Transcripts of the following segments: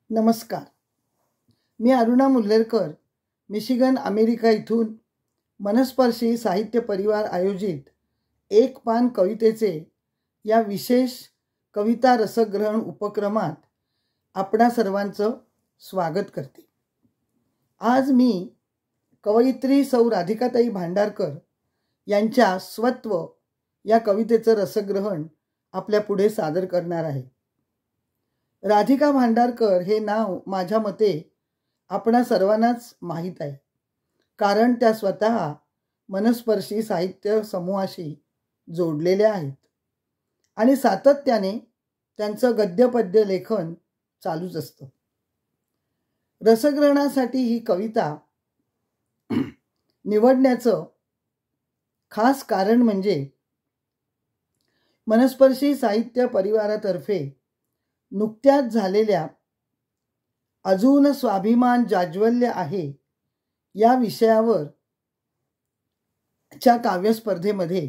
नमस्कार. मी Aruna मुल्लेरकर, Michigan, America इथून मनस्पर्शी साहित्य परिवार आयोजित एक पान कवितेचे या विशेष कविता रसग्रहण उपक्रमात आपणा सर्वांचं स्वागत करते. आज मी कवयित्री सौ राधिकाताई भांडारकर यांच्या स्वत्व या कवितेचं रसग्रहण आपल्या पुढे सादर करणार आहे. राधिका भांडारकर हे नाव माझ्या मते आपणा सर्वांनाच माहीत आहे, कारण त्या स्वतः मनस्पर्शी साहित्य समूहाशी जोडलेल्या आहेत आणि सातत्याने त्यांचं गद्यपद्य लेखन चालूच असतं. रसग्रहणासाठी ही कविता निवडण्याचं खास कारण म्हणजे मनस्पर्शी साहित्य परिवारातर्फे नुकत्याच झालेल्या अजून स्वाभिमान जाज्वल्य आहे या विषयावर च्या काव्यस्पर्धेमध्ये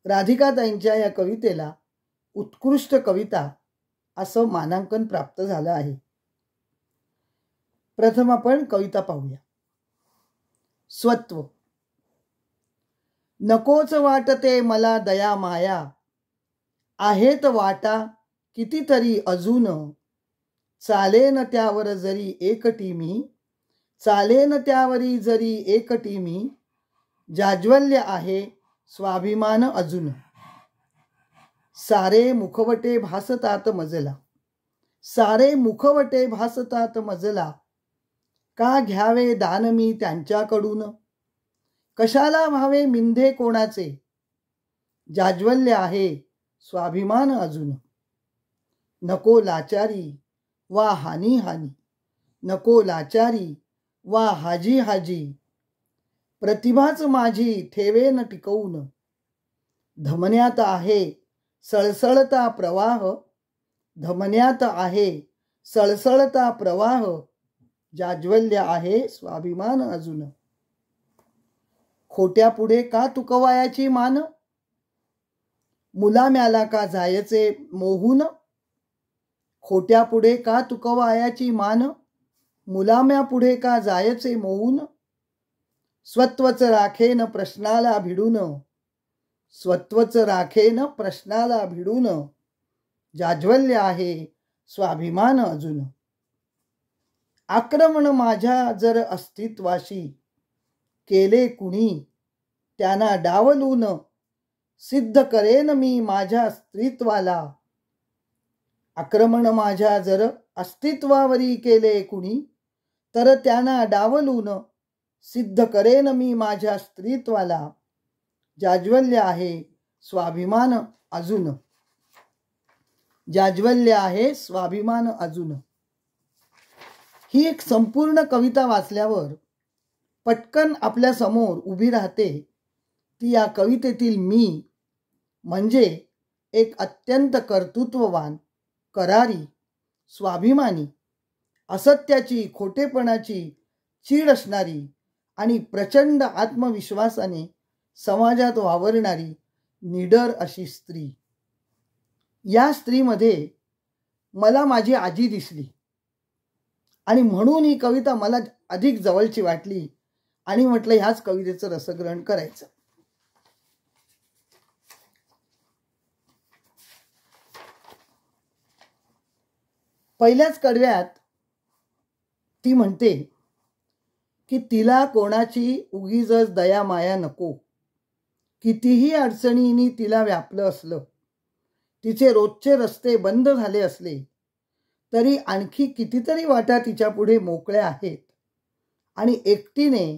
राधिकाताईंच्या या कवितेला उत्कृष्ट कविता असं मानांकन प्राप्त झालं आहे. प्रथम आपण कविता पाहूया. स्वत्व. नकोच वाटते मला दया माया, आहेत वाटा कितीतरी अजून, चालेन त्यावर जरी एकटी मी, चालेन त्यावरी जरी एकटी मी, जाज्वल्य आहे स्वाभिमान अजून. सारे मुखवटे भासतात मजला, सारे मुखवटे भासतात मजला, का घ्यावे दान मी त्यांच्याकडून, कशाला व्हावे मिंधे कोणाचे, जाज्वल्य आहे स्वाभिमान अजून. नको लाचारी वा हानी हानी, नको लाचारी वा हाजी हाजी, प्रतिभाच माझी ठेवेन टिकवून, धमन्यात आहे सळसळता प्रवाह, धमन्यात आहे सळसळता प्रवाह, जाज्वल्य आहे स्वाभिमान अजून. खोट्या पुढे का तुकवायाची मान, मुलाम्याला का जायचे मोहून, खोट्या पुढे का तुकवायाची मान, मुलाम्या पुढे का जायचे मोहून, स्वत्वच राखेन प्रश्नाला भिडून, स्वत्वच राखेन प्रश्नाला भिडून, जाज्वल्य आहे स्वाभिमान अजून. आक्रमण माझ्या जर अस्तित्वाशी केले कुणी, त्यांना डावलून सिद्ध करेन मी माझ्या स्त्रीत्वाला. आक्रमण माझ्या जर अस्तित्वावरी केले कुणी, तर त्यांना डावलून सिद्ध करेन मी माझ्या स्त्रीत्वाला, जाज्वल्य आहे स्वाभिमान अजून. जाज्वल्य आहे स्वाभिमान अजून. ही एक संपूर्ण कविता वाचल्यावर पटकन आपल्या समोर उभी राहते ती या कवितेतील मी, म्हणजे एक अत्यंत कर्तृत्ववान, करारी, स्वाभिमानी, असत्याची खोटेपणाची चीड असणारी आणि प्रचंड आत्मविश्वासाने समाजात वावरणारी निडर अशी स्त्री. या स्त्रीमध्ये मला माझी आजी दिसली आणि म्हणून ही कविता मला अधिक जवळची वाटली आणि म्हटलं ह्याच कवितेचं रसग्रहण करायचं. पहिल्याच कडव्यात ती म्हणते की तिला कोणाची उगीचच दया माया नको, कितीही अडचणींनी तिला व्यापलं असलं, तिचे रोजचे रस्ते बंद झाले असले तरी आणखी कितीतरी वाटा तिच्या पुढे मोकळ्या आहेत आणि एकटीने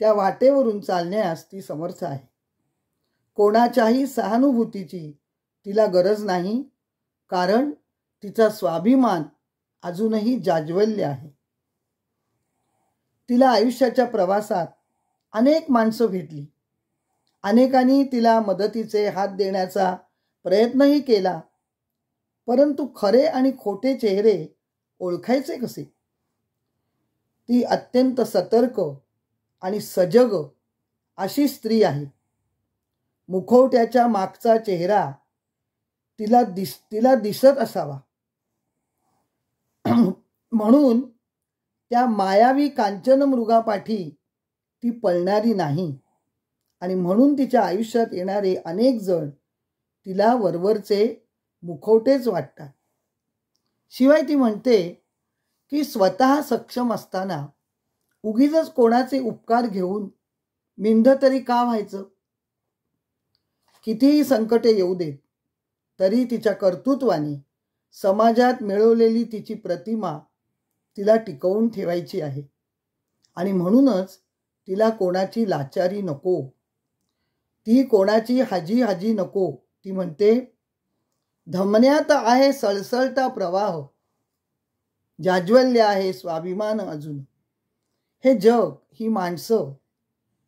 त्या वाटेवरून चालण्यास ती समर्थ आहे. कोणाच्याही सहानुभूतीची तिला गरज नाही, कारण तिचा स्वाभिमान अजूनही जाज्वल्य आहे. तिला आयुष्याच्या प्रवासात अनेक माणसं भेटली, अनेकांनी तिला मदतीचे हात देण्याचा प्रयत्नही केला, परंतु खरे आणि खोटे चेहरे ओळखायचे कसे? ती अत्यंत सतर्क आणि सजग अशी स्त्री आहे. मुखवट्याच्या मागचा चेहरा तिला दिसत असावा. म्हणून त्या मायावी कांचन मृगापाठी ती पळणारी नाही आणि म्हणून तिच्या आयुष्यात येणारे अनेक जण तिला वरवरचे मुखवटेच वाटतात. शिवाय ती म्हणते की स्वतः सक्षम असताना उगीच कोणाचे उपकार घेऊन मिंध तरी का व्हायचं. कितीही संकटे येऊ देत तरी तिच्या कर्तृत्वाने समाजात मिळवलेली तिची प्रतिमा तिला टिकवून ठेवायची आहे आणि म्हणूनच तिला कोणाची लाचारी नको, ती कोणाची हाजी नको. ती म्हणते, धमन्यात आहे सळसळता प्रवाह, जाज्वल्य आहे स्वाभिमान अजून. हे जग, ही माणसं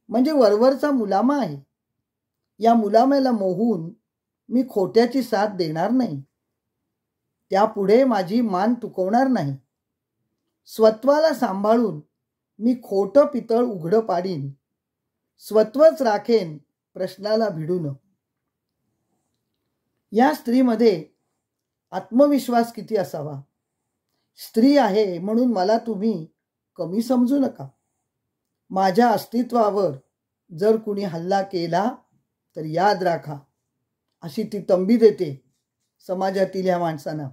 म्हणजे वरवरचा मुलामा आहे. या मुलाम्याला मोहून मी खोट्याची साथ देणार नाही. त्यापुढे माझी मान तुकवणार नाही. स्वत्वाला सांभाळून मी खोटं पितळ उघडं पाडीन. स्वत्वच राखेन प्रश्नाला भिडून. या स्त्रीमध्ये आत्मविश्वास किती असावा. स्त्री आहे म्हणून मला तुम्ही कमी समजू नका. माझ्या अस्तित्वावर जर कुणी हल्ला केला तर याद राखा, अशी ती तंबी देते समाजातील ह्या माणसांना.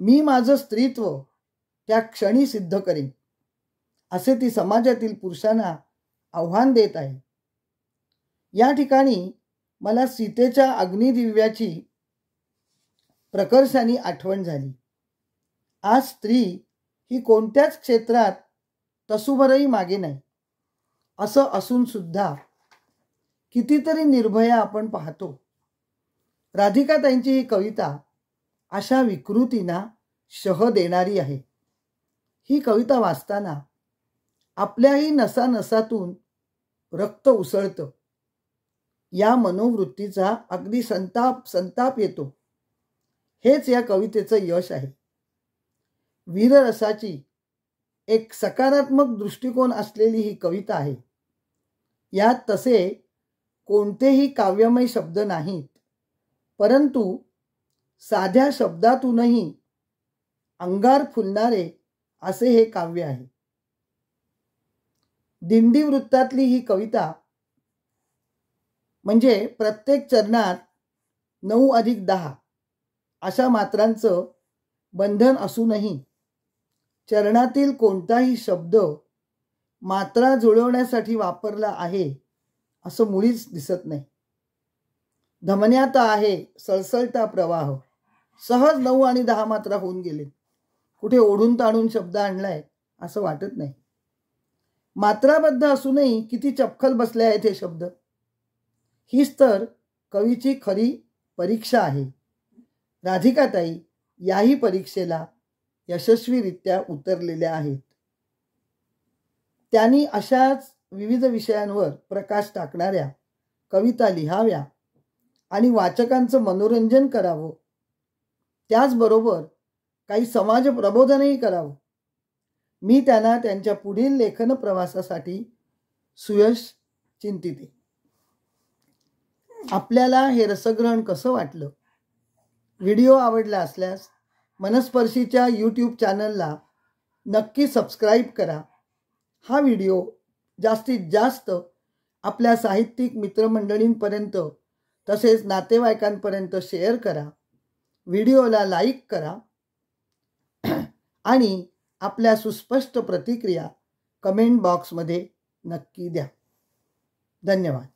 मी माझं स्त्रीत्व त्या क्षणी सिद्ध करेन, असे ती समाजातील पुरुषांना आव्हान देत आहे. या ठिकाणी मला सीतेच्या अग्निदिव्याची प्रकर्षाने आठवण झाली. आज स्त्री ही कोणत्याच क्षेत्रात तसूभरही मागे नाही. असं असून सुद्धा कितीतरी निर्भया आपण पाहतो. राधिकाताईंची ही कविता अशा विकृतींना शह देणारी आहे. ही कविता वाचताना आपल्याही नसानसातून रक्त उसळतं. या मनोवृत्तीचा अगदी संताप येतो. हेच या कवितेचं यश आहे. वीररसाची एक सकारात्मक दृष्टिकोन असलेली ही कविता आहे. यात तसे कोणतेही काव्यमय शब्द नाहीत, परंतु साध्या शब्दातूनही अंगार फुलणारे असे हे काव्य आहे. दिंडी वृत्तातली ही कविता म्हणजे प्रत्येक चरणात 9+10 अशा मात्रांचं बंधन असूनही चरणातील कोणताही शब्द मात्रा जुळवण्यासाठी वापरला आहे असं मुळीच दिसत नाही. धमन्यात आहे सळसळता प्रवाह, सहज 9 आणि 10 मात्रा होऊन गेले. कुठे ओढून ताणून शब्द आणलाय असं वाटत नाही. मात्राबद्ध असूनही किती चपखल बसले आहेत हे शब्द. हीच तर कवीची खरी परीक्षा आहे. राधिकाताई याही परीक्षेला यशस्वीरित्या उतरलेल्या आहेत. त्यांनी अशाच विविध विषयांवर प्रकाश टाकणाऱ्या कविता लिहाव्या आणि वाचकांचं मनोरंजन करावं. त्याचबरोबर काही समाज प्रबोधनही करावं. मी त्यांना त्यांच्या पुढील लेखन प्रवासासाठी सुयश चिंतिते. आपल्याला हे रसग्रहण कसं वाटलं? व्हिडिओ आवडला असल्यास मनस्पर्शीच्या यूट्यूब चॅनलला नक्की सबस्क्राईब करा. हा व्हिडिओ जास्तीत जास्त आपल्या साहित्यिक मित्रमंडळींपर्यंत तसेच नातेवाईकांपर्यंत शेअर करा. व्हिडिओला लाईक करा आणि आपल्या सुस्पष्ट प्रतिक्रिया कमेंट बॉक्समध्ये नक्की द्या. धन्यवाद.